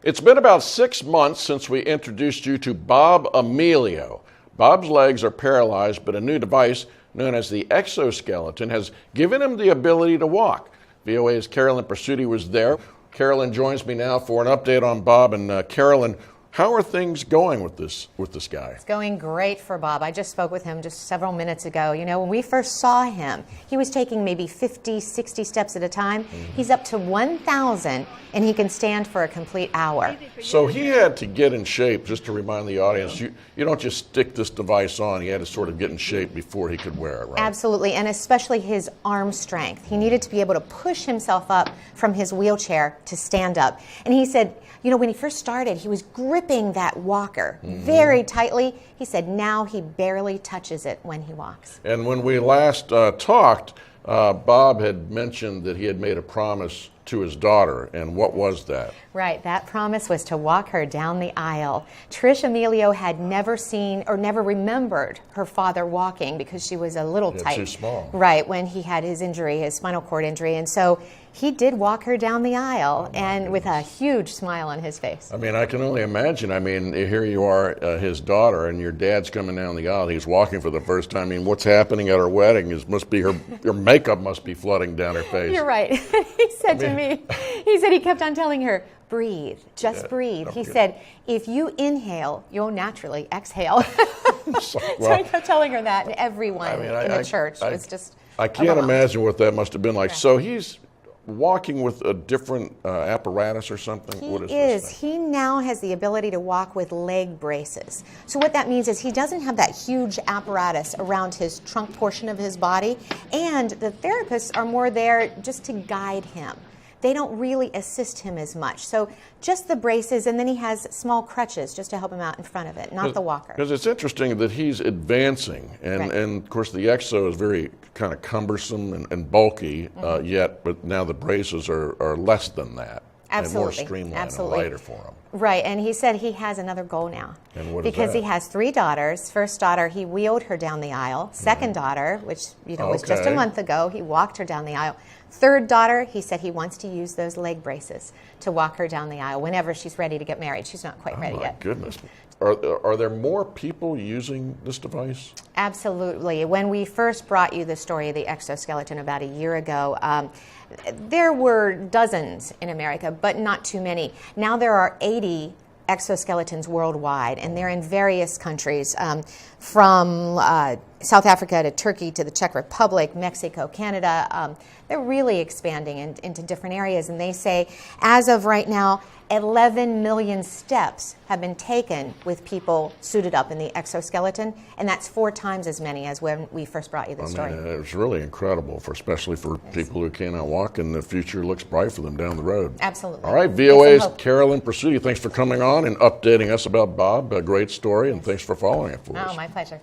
It's been about 6 months since we introduced you to Bob Amelio. Bob's legs are paralyzed, but a new device known as the exoskeleton has given him the ability to walk. VOA's Carolyn Presutti was there. Carolyn joins me now for an update on Bob. And Carolyn, how are things going with this guy? It's going great for Bob. I just spoke with him just several minutes ago. You know, when we first saw him, he was taking maybe 50, 60 steps at a time. He's up to 1,000, and he can stand for a complete hour. So he had to get in shape, just to remind the audience. You don't just stick this device on. He had to sort of get in shape before he could wear it, right? Absolutely, and especially his arm strength. He needed to be able to push himself up from his wheelchair to stand up. And he said, you know, when he first started, he was gripping that walker very tightly. He said now he barely touches it when he walks. And when we last talked, Bob had mentioned that he had made a promise to his daughter. And what was that? Right, that promise was to walk her down the aisle. Trish Amelio had never seen or never remembered her father walking because she was a little tight. Too small. Right, when he had his injury, his spinal cord injury. And so he did walk her down the aisle, and with a huge smile on his face. I mean, I can only imagine. I mean, here you are, his daughter, and your dad's coming down the aisle. He's walking for the first time. I mean, what's happening at her wedding must be her makeup must be flooding down her face. You're right. He said to me, he kept on telling her, breathe, just breathe. He said, if you inhale, you'll naturally exhale. So he kept telling her that, and everyone in the church was just I can't imagine what that must have been like. Right. So he's walking with a different apparatus or something? What is this thing? He now has the ability to walk with leg braces. So what that means is he doesn't have that huge apparatus around his trunk portion of his body, and the therapists are more there just to guide him. They don't really assist him as much. So just the braces, and then he has small crutches just to help him out in front of it, not the walker. Because it's interesting that he's advancing, and of course the Exo is very kind of cumbersome and bulky yet, but now the braces are less than that. Absolutely. And more streamlined and lighter for him. Right, and he said he has another goal now. And what is because that? He has 3 daughters. First daughter, he wheeled her down the aisle. Second daughter, which was just a month ago, he walked her down the aisle. Third daughter, he said he wants to use those leg braces to walk her down the aisle whenever she's ready to get married. She's not quite ready yet. Oh, my goodness. Are there more people using this device? Absolutely. When we first brought you the story of the exoskeleton about a year ago, there were dozens in America, but not too many. Now there are 80 exoskeletons worldwide, and they're in various countries, from South Africa to Turkey to the Czech Republic, Mexico, Canada. They're really expanding into different areas, and they say as of right now, 11 million steps have been taken with people suited up in the exoskeleton, and that's 4 times as many as when we first brought you the story. It was really incredible, especially for people who cannot walk, and the future looks bright for them down the road. Absolutely. All right, VOA's Carolyn Presutti, thanks for coming on and updating us about Bob. A great story, and thanks for following it for us. Oh, my pleasure.